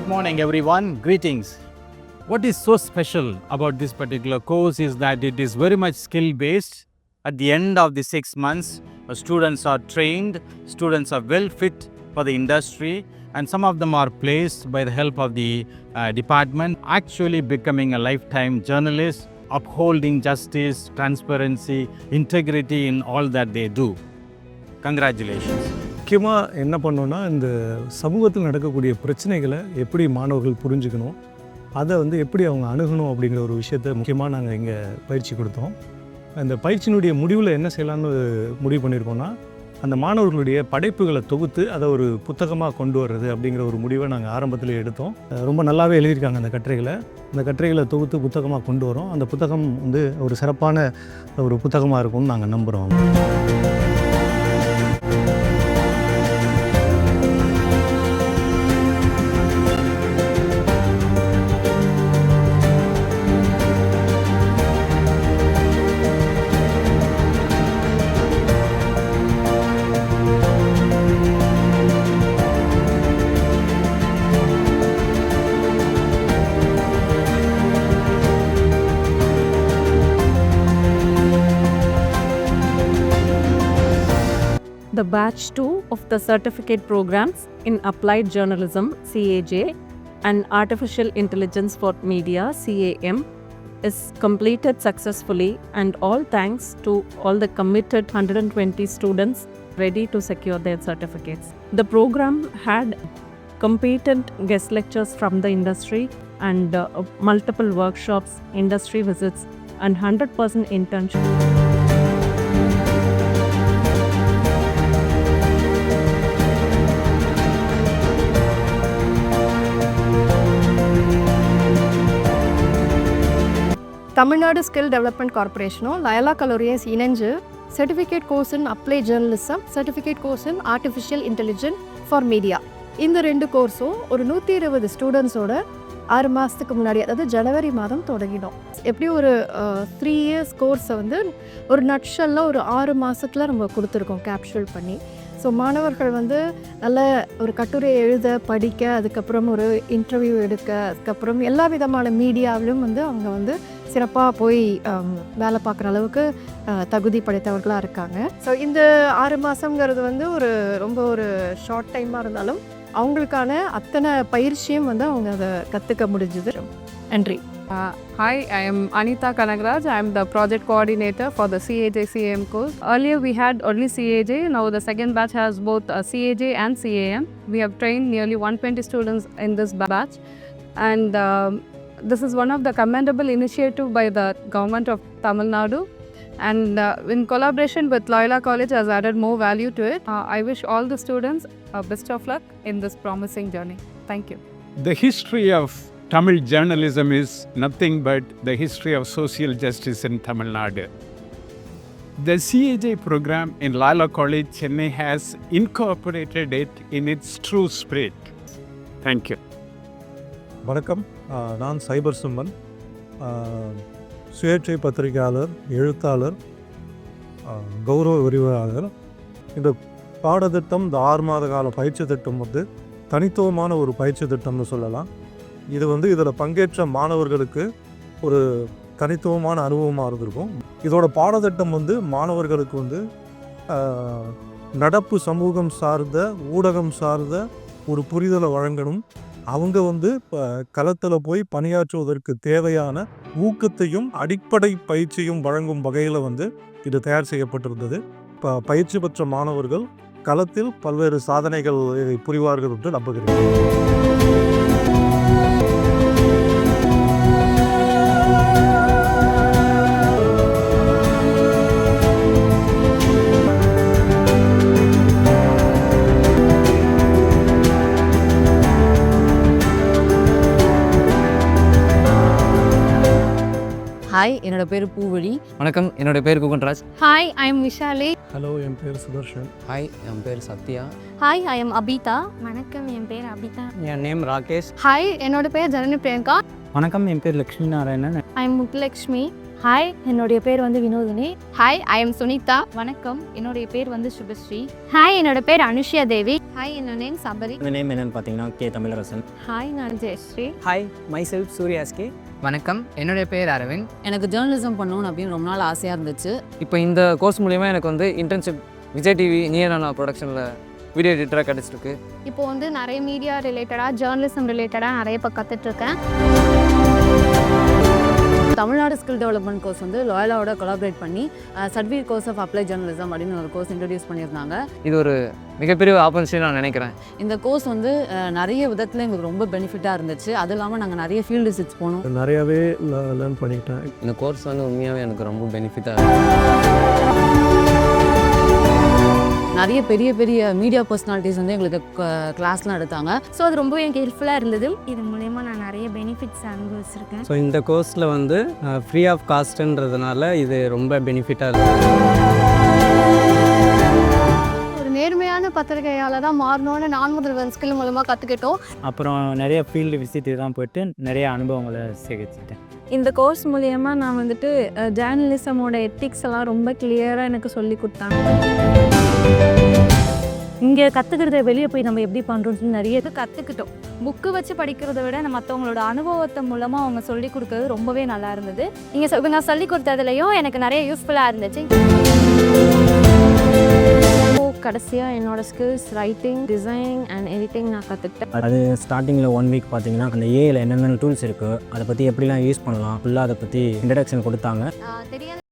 Good morning, everyone. Greetings. What is so special about this particular course is that it is very much skill-based. At the end of the 6 months, students are trained, students are well fit for the industry, and some of them are placed by the help of the department, actually becoming a lifetime journalist, upholding justice, transparency, integrity in all that they do. Congratulations. முக்கியமாக என்ன பண்ணோன்னா, இந்த சமூகத்தில் நடக்கக்கூடிய பிரச்சனைகளை எப்படி மாணவர்கள் புரிஞ்சுக்கணும், அதை எப்படி அவங்க அணுகணும் அப்படிங்கிற ஒரு விஷயத்தை முக்கியமாக நாங்கள் இங்கே பயிற்சி கொடுத்தோம். அந்த பயிற்சியினுடைய முடிவில் என்ன செய்யலான்னு முடிவு பண்ணியிருக்கோன்னா, அந்த மாணவர்களுடைய படைப்புகளை தொகுத்து அதை ஒரு புத்தகமாக கொண்டு வர்றது அப்படிங்கிற ஒரு முடிவை நாங்கள் ஆரம்பத்தில் எடுத்தோம். ரொம்ப நல்லாவே எழுதியிருக்காங்க அந்த கட்டுரைகளை தொகுத்து புத்தகமாக கொண்டு வரோம். அந்த புத்தகம் ஒரு சிறப்பான ஒரு புத்தகமாக இருக்கும்னு நாங்கள் நம்புகிறோம். The batch 2 of the certificate programs in Applied Journalism CAJ and Artificial Intelligence for Media CAM is completed successfully, and all thanks to all the committed 120 students ready to secure their certificates. The program had competent guest lectures from the industry and multiple workshops, industry visits and 100% internship. Tamil Nadu skill development கார்பரேஷனும் Loyola கல்லூரியும் இணைஞ்சு certificate course in applied journalism, certificate course in artificial intelligence for media, இந்த 2 கோர்ஸும் ஒரு 120 ஸ்டூடெண்ட்ஸோட 6 மாதத்துக்கு முன்னாடி, அதாவது ஜனவரி மாதம் தொடங்கினோம். எப்படி ஒரு 3 இயர்ஸ் கோர்ஸை ஒரு நட்ஷல்ல ஒரு 6 மாதத்தில் நம்ம கொடுத்துருக்கோம் கேப்சூல் பண்ணி. ஸோ மாணவர்கள் நல்ல ஒரு கட்டுரை எழுத, படிக்க, அதுக்கப்புறம் ஒரு இன்டர்வியூ எடுக்க, அதுக்கப்புறம் எல்லா விதமான மீடியாவிலும் அவங்க சிறப்பாக போய் வேலை பார்க்குற அளவுக்கு தகுதி படைத்தவர்களாக இருக்காங்க. ஸோ இந்த 6 மாதங்கிறது ரொம்ப ஒரு ஷார்ட் டைமாக இருந்தாலும் அவங்களுக்கான அத்தனை பயிற்சியும் அவங்க அதை கற்றுக்க முடிஞ்சுது. நன்றி. Hi, I am Anita Kanagraj. I am the project coordinator for the CAJ CAM course. Earlier we had only CAJ, now the second batch has both CAJ and CAM. We have trained nearly 120 students in this batch, and this is one of the commendable initiative by the government of Tamil Nadu, and in collaboration with Loyola College has added more value to it. I wish all the students best of luck in this promising journey. Thank you. The history of Tamil journalism is nothing but the history of social justice in Tamil Nadu. The CAJ program in Loyola College, Chennai has incorporated it in its true spirit. Thank you. வணக்கம், நான் சைபர் summon, சுயேட்சை பத்திரிகையாளர், எழுத்தாளர், கௌரவ விரிவாளர். இந்த பாடத்திட்டம், இந்த 6 மாத கால பயிற்சி திட்டம் தனித்துவமான ஒரு பயிற்சி திட்டம்னு சொல்லலாம். இது இதில் பங்கேற்ற மாணவர்களுக்கு ஒரு தனித்துவமான அனுபவமாக இருந்திருக்கும். இதோட பாடத்திட்டம் மாணவர்களுக்கு நடப்பு சமூகம் சார்ந்த, ஊடகம் சார்ந்த ஒரு புரிதலை வழங்கணும். அவங்க களத்தில் போய் பணியாற்றுவதற்கு தேவையான ஊக்கத்தையும் அடிப்படை பயிற்சியும் வழங்கும் வகையில் இது தயார் செய்யப்பட்டிருந்தது. பயிற்சி பெற்ற மாணவர்கள் களத்தில் பல்வேறு சாதனைகள் புரிவார்கள் என்று நம்புகிறேன். ஹாய், என்னோட பேர் பூவழி. வணக்கம், என்னோட பேர் Guganraj. Hi, I am Vishali. Hello, என் பேர் சுதர்ஷன். ஹாய், என் பேர் Sathya. Hi, I am Abitha. வணக்கம், என் பேர் அபிதா. என் நேம் ராகேஷ். ஹாய், என்னோட பேர் ஜனனி பிரியங்கா. வணக்கம், என் பேர் Lakshmi Narayanan. I am Muthulakshmi. Hi, என்னுடைய பேர் வந்து Vinodhini. Hi, I am Sunitha. வணக்கம், என்னுடைய பேர் வந்து சுபஸ்ரீ. ஹாய், என்னோட பேர் அனுஷ்யா தேவி. ஹாய், என்னோட நேம் சபரி. இந்த நேம் என்னன்னு பார்த்தீங்கன்னா கே தமிழரசன். ஹாய், நான் ஜெயஸ்ரீ. ஹாய், மை செல்ஃப் சூர்யாஸ்கே. வணக்கம், என்னுடைய பேர் அரவிந்த். எனக்கு ஜேர்னலிசம் பண்ணணும் அப்படின்னு ரொம்ப நாள் ஆசையாக இருந்துச்சு. இப்போ இந்த கோர்ஸ் மூலிமா எனக்கு வந்து இன்டர்ன்ஷிப் விஜய் டிவி நியரானா ப்ரொடக்ஷனில் வீடியோ எடிட்டராக கிடச்சிருக்கு. இப்போ வந்து நிறைய மீடியா ரிலேட்டடாக ஜேர்னலிசம் ரிலேட்டடாக நிறைய இப்போ கற்றுட்ருக்கேன். தமிழ்நாடு ஸ்கில் டெவலப்மெண்ட் கோர்ஸ் வந்து லாயலாவோட கொலாபரேட் பண்ணி certificate course of applied journalism அப்படின்னு ஒரு கோர்ஸ் இன்ட்ரடியூஸ் பண்ணியிருந்தாங்க. இது ஒரு மிகப்பெரிய ஆப்பர்ச்சுனிட்டி நான் நினைக்கிறேன். இந்த கோர்ஸ் வந்து நிறைய விதத்தில் எங்களுக்கு ரொம்ப பெனிஃபிட்டாக இருந்துச்சு. அது இல்லாமல் நாங்கள் நிறைய ஃபீல்டு விசிட்ஸ் போனோம். நிறையாவே லேர்ன் பண்ணிக்கிட்டேன். இந்த கோர்ஸ் வந்து உண்மையாகவே எனக்கு ரொம்ப பெனிஃபிட்டாக இருக்குது. நிறைய பெரிய பெரிய மீடியா பர்சனாலிட்டிஸ் வந்து எங்களுக்கு கிளாஸ்லாம் எடுத்தாங்க. ஸோ அது ரொம்ப எனக்கு ஹெல்ப்ஃபுல்லாக இருந்தது. இது மூலயமா நான் நிறைய பெனிஃபிட்ஸ் அனுபவிச்சிருக்கேன். ஸோ இந்த கோர்ஸில் வந்து ஃப்ரீ ஆஃப் காஸ்ட்டுன்றதுனால இது ரொம்ப பெனிஃபிட்டாக இருக்குது. ஒரு நேர்மையான பத்திரிகையால் தான் மாறணும்னு நான் முதல்வன் ஸ்கில் மூலமாக கற்றுக்கிட்டோம். அப்புறம் நிறைய ஃபீல்டு விசிட்டு தான் போயிட்டு நிறைய அனுபவங்களை சேகரிச்சிட்டேன். இந்த கோர்ஸ் மூலயமா நான் வந்துட்டு ஜேர்னலிசமோட எத்திக்ஸ் எல்லாம் ரொம்ப கிளியராக எனக்கு சொல்லி கொடுத்தாங்க. இங்கே கற்றுக்கிறத வெளியே போய் நம்ம எப்படி பண்ணுறோம்னு நிறைய இது கற்றுக்கிட்டோம். புக்கு வச்சு படிக்கிறத விட மற்றவங்களோட அனுபவத்தை மூலமாக அவங்க சொல்லி கொடுக்கறது ரொம்பவே நல்லா இருந்தது. இவங்க சொல்லி கொடுத்ததுலையும் எனக்கு நிறைய யூஸ்ஃபுல்லாக இருந்துச்சு. கடைசியாக என்னோட skills writing, designing and editing நான் கற்றுக்கிட்டேன். அது ஸ்டார்டிங்கில் 1 வீக் பார்த்தீங்கன்னா அந்த ஏஐயில் என்னென்ன டூல்ஸ் இருக்குது, அதை பற்றி எப்படிலாம் யூஸ் பண்ணலாம் ஃபுல்லாக அதை பற்றி இன்ட்ரடக்ஷன் கொடுத்தாங்க. தெரியாத